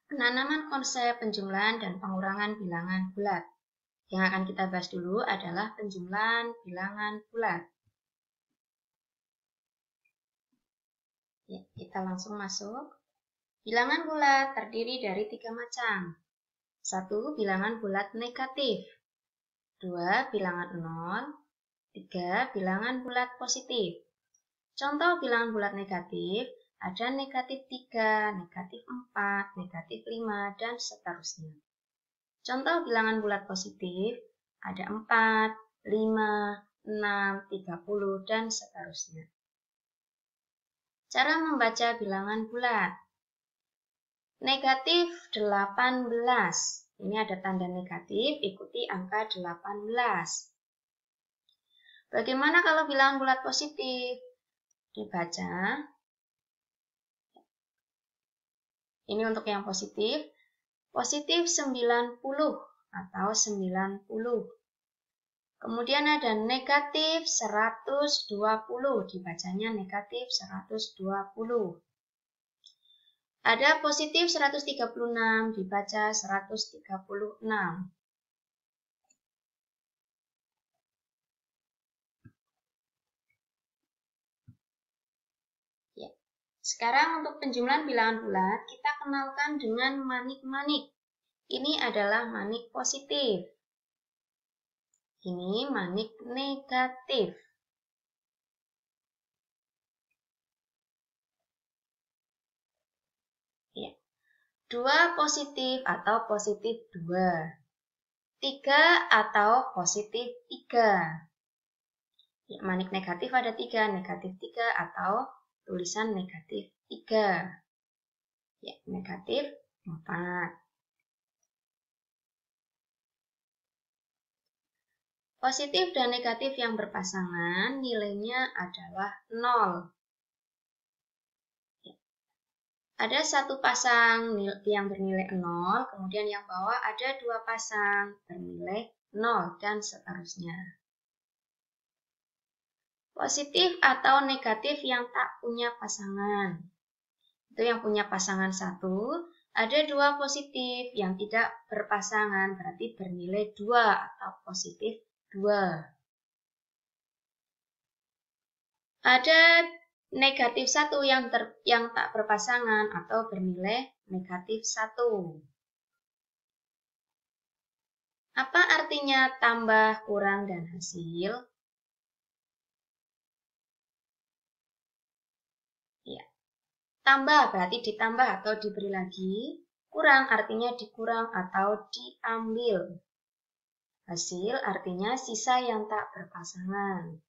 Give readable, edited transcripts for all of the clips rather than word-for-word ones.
Penanaman konsep penjumlahan dan pengurangan bilangan bulat. Yang akan kita bahas dulu adalah penjumlahan bilangan bulat. Ya, kita langsung masuk. Bilangan bulat terdiri dari 3 macam. 1. Bilangan bulat negatif. 2. Bilangan 0. 3. Bilangan bulat positif. Contoh bilangan bulat negatif ada negatif 3, negatif 4, negatif 5, dan seterusnya. Contoh bilangan bulat positif ada 4, 5, 6, 30, dan seterusnya. Cara membaca bilangan bulat. Negatif 18. Ini ada tanda negatif, ikuti angka 18. Bagaimana kalau bilangan bulat positif? Dibaca. Ini untuk yang positif. Positif 90 atau 90. Kemudian ada negatif 120, dibacanya negatif 120. Ada positif 136, dibaca 136. Ya. Sekarang untuk penjumlahan bilangan bulat, kita kenalkan dengan manik-manik. Ini adalah manik positif. Ini manik negatif. Ya. 2 positif atau positif 2. 3 atau positif 3. Ya, manik negatif ada 3, negatif 3 atau tulisan negatif 3. Ya, negatif 4. Positif dan negatif yang berpasangan nilainya adalah 0. Ya. Ada satu pasang yang bernilai 0, kemudian yang bawah ada 2 pasang bernilai 0, dan seterusnya. Positif atau negatif yang tak punya pasangan. Itu yang punya pasangan 1, ada 2 positif yang tidak berpasangan, berarti bernilai 2 atau positif 2. Ada negatif 1 yang tak berpasangan atau bernilai negatif 1. Apa artinya tambah, kurang, dan hasil? Ya. Tambah berarti ditambah atau diberi lagi. Kurang artinya dikurang atau diambil. Hasil artinya sisa yang tak berpasangan.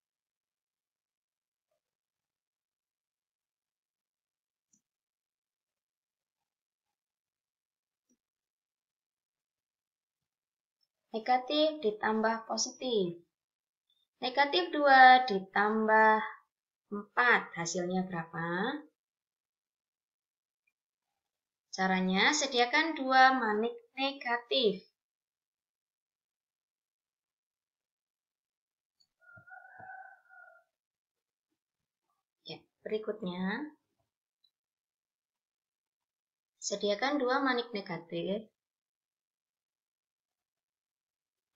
Negatif ditambah positif. Negatif 2 ditambah 4. Hasilnya berapa? Caranya, sediakan 2 manik negatif. Ya, berikutnya, sediakan 2 manik negatif.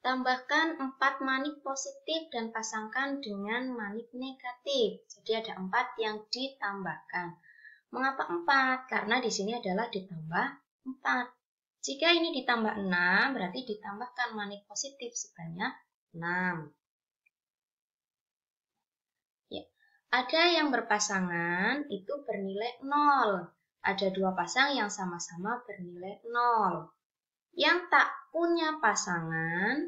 Tambahkan 4 manik positif dan pasangkan dengan manik negatif. Jadi ada 4 yang ditambahkan. Mengapa 4? Karena di sini adalah ditambah 4. Jika ini ditambah 6, berarti ditambahkan manik positif sebanyak 6. Ya. Ada yang berpasangan itu bernilai 0. Ada 2 pasang yang sama-sama bernilai 0. Yang tak punya pasangan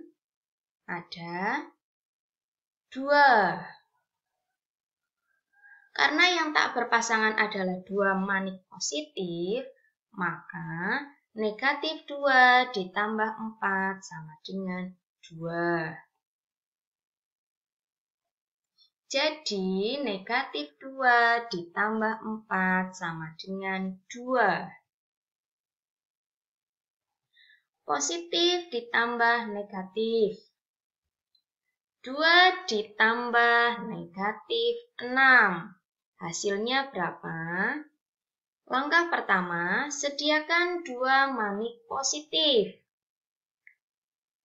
ada 2. Karena yang tak berpasangan adalah 2 manik positif, maka negatif 2 ditambah 4 sama dengan 2. Jadi negatif 2 ditambah 4 sama dengan 2. Positif ditambah negatif. 2 ditambah negatif 6. Hasilnya berapa? Langkah pertama, sediakan 2 manik positif.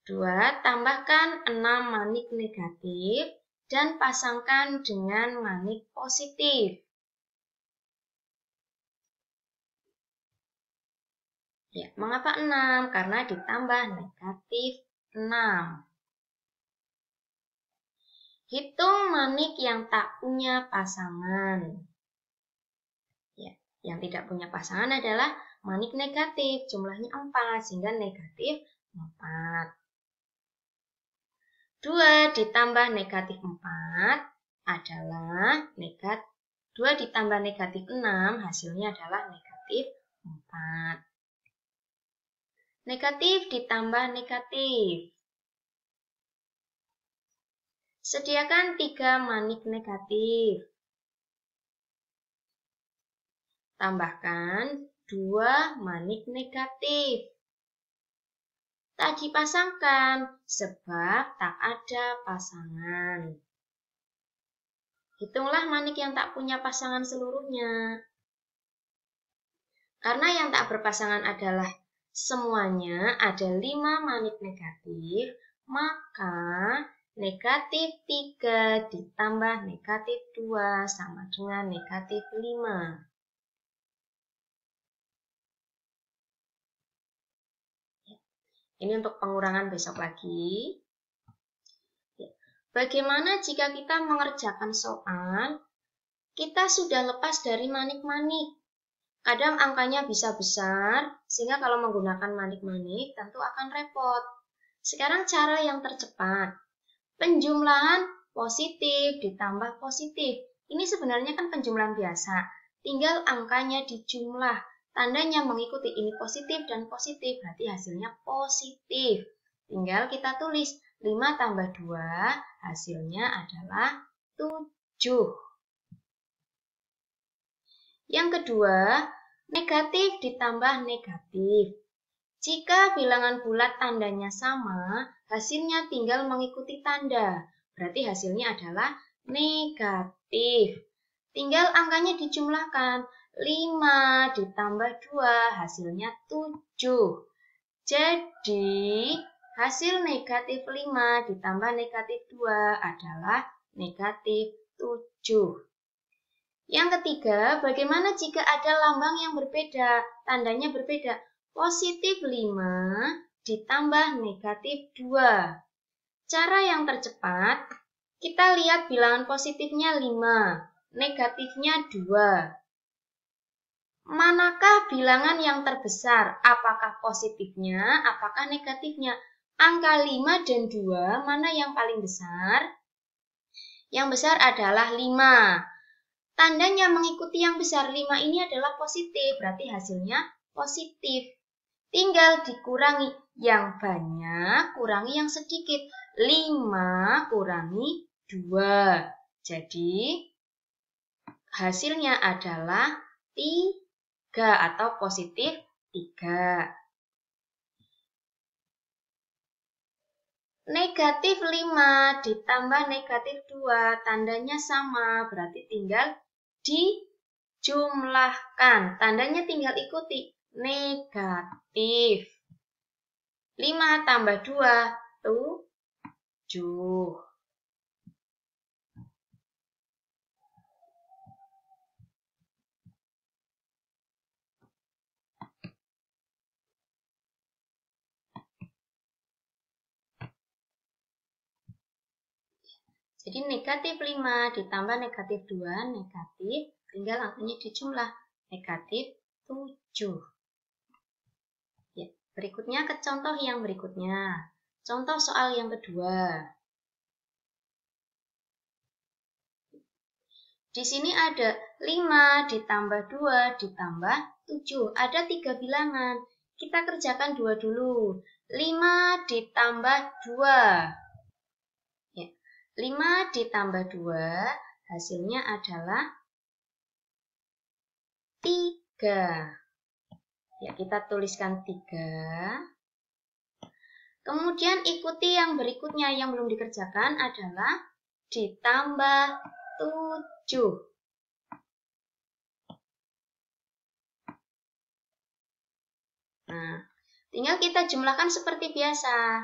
2 tambahkan 6 manik negatif dan pasangkan dengan manik positif. Ya, mengapa 6? Karena ditambah negatif 6. Hitung manik yang tak punya pasangan. Ya, yang tidak punya pasangan adalah manik negatif, jumlahnya 4, sehingga negatif 4. 2 ditambah negatif 4 adalah 2 ditambah negatif 6, hasilnya adalah negatif 4. Negatif ditambah negatif. Sediakan 3 manik negatif. Tambahkan 2 manik negatif. Tak dipasangkan sebab tak ada pasangan. Hitunglah manik yang tak punya pasangan seluruhnya. Karena yang tak berpasangan adalah semuanya ada 5 manik negatif, maka negatif 3 ditambah negatif 2 sama dengan negatif 5. Ini untuk pengurangan besok lagi. Bagaimana jika kita mengerjakan soal, kita sudah lepas dari manik-manik. Kadang angkanya bisa besar, sehingga kalau menggunakan manik-manik tentu akan repot. Sekarang cara yang tercepat. Penjumlahan positif ditambah positif. Ini sebenarnya kan penjumlahan biasa. Tinggal angkanya dijumlah. Tandanya mengikuti ini positif dan positif. Berarti hasilnya positif. Tinggal kita tulis 5 tambah 2. Hasilnya adalah 7. Yang kedua, negatif ditambah negatif. Jika bilangan bulat tandanya sama, hasilnya tinggal mengikuti tanda. Berarti hasilnya adalah negatif. Tinggal angkanya dijumlahkan. 5 ditambah 2, hasilnya 7. Jadi, hasil negatif 5 ditambah negatif 2 adalah negatif 7. Yang ketiga, bagaimana jika ada lambang yang berbeda, tandanya berbeda? Positif 5 ditambah negatif 2. Cara yang tercepat, kita lihat bilangan positifnya 5, negatifnya 2. Manakah bilangan yang terbesar? Apakah positifnya, apakah negatifnya? Angka 5 dan 2, mana yang paling besar? Yang besar adalah 5. Tandanya mengikuti yang besar, 5 ini adalah positif, berarti hasilnya positif. Tinggal dikurangi yang banyak, kurangi yang sedikit. 5 kurangi 2. Jadi, hasilnya adalah 3 atau positif 3. Negatif 5 ditambah negatif 2, tandanya sama, berarti tinggal dijumlahkan. Tandanya tinggal ikuti. Negatif 5 tambah 2, 7. Jadi negatif 5 ditambah negatif 2, negatif, tinggal angkanya dijumlah. Negatif 7. Berikutnya ke contoh yang berikutnya. Contoh soal yang kedua. Di sini ada 5 ditambah 2 ditambah 7. Ada 3 bilangan. Kita kerjakan 2 dulu. 5 ditambah 2. 5 ditambah 2, hasilnya adalah 3. Ya, kita tuliskan 3. Kemudian ikuti yang berikutnya yang belum dikerjakan adalah ditambah 7. Tinggal kita jumlahkan seperti biasa.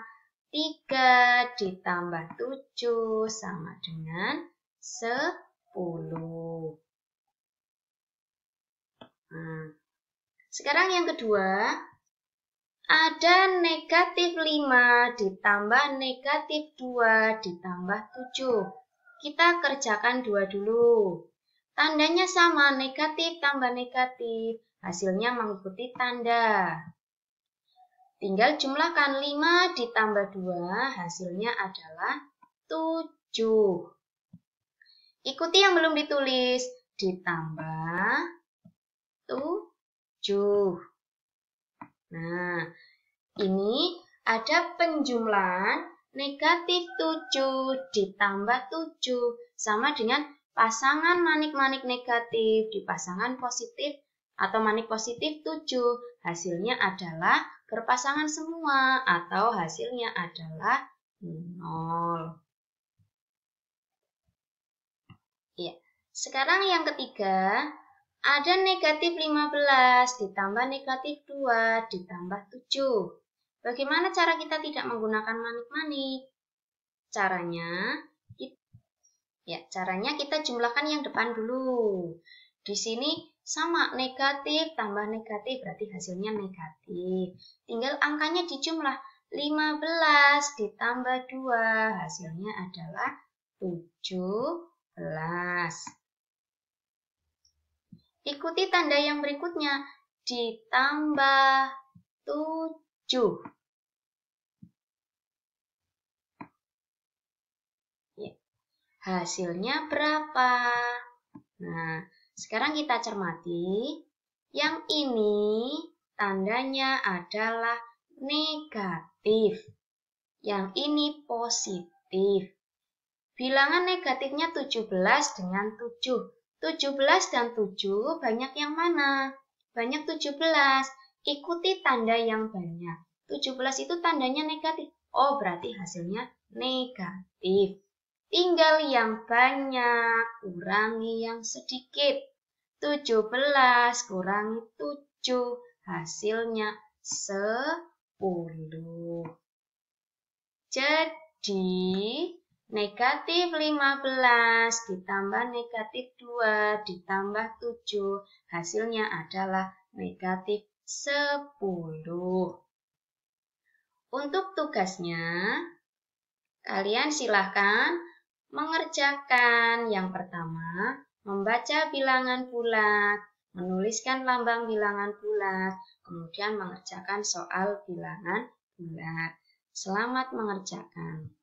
3 ditambah 7 sama dengan 10. Nah, sekarang yang kedua, ada negatif 5 ditambah negatif 2 ditambah 7. Kita kerjakan dua dulu. Tandanya sama, negatif tambah negatif. Hasilnya mengikuti tanda. Tinggal jumlahkan 5 ditambah 2, hasilnya adalah 7. Ikuti yang belum ditulis, ditambah 7. Nah, ini ada penjumlahan negatif 7 ditambah 7 sama dengan pasangan manik-manik negatif di pasangan positif atau manik positif 7. Hasilnya adalah berpasangan semua atau hasilnya adalah 0. Ya. Sekarang yang ketiga, ada negatif 15 ditambah negatif 2 ditambah 7. Bagaimana cara kita tidak menggunakan manik-manik? Caranya kita jumlahkan yang depan dulu. Di sini sama, negatif tambah negatif berarti hasilnya negatif. Tinggal angkanya dijumlah, 15 ditambah 2 hasilnya adalah 17. Ikuti tanda yang berikutnya, ditambah 7. Hasilnya berapa? Nah, sekarang kita cermati. Yang ini tandanya adalah negatif. Yang ini positif. Bilangan negatifnya 17 dengan 7. 17 dan 7 banyak yang mana? Banyak 17. Ikuti tanda yang banyak. 17 itu tandanya negatif. Oh, berarti hasilnya negatif. Tinggal yang banyak kurangi yang sedikit. 17 kurangi 7 hasilnya 10. Jadi negatif 15 ditambah negatif 2 ditambah 7 hasilnya adalah negatif 10. Untuk tugasnya, kalian silahkan mengerjakan yang pertama, membaca bilangan bulat, menuliskan lambang bilangan bulat, kemudian mengerjakan soal bilangan bulat. Selamat mengerjakan.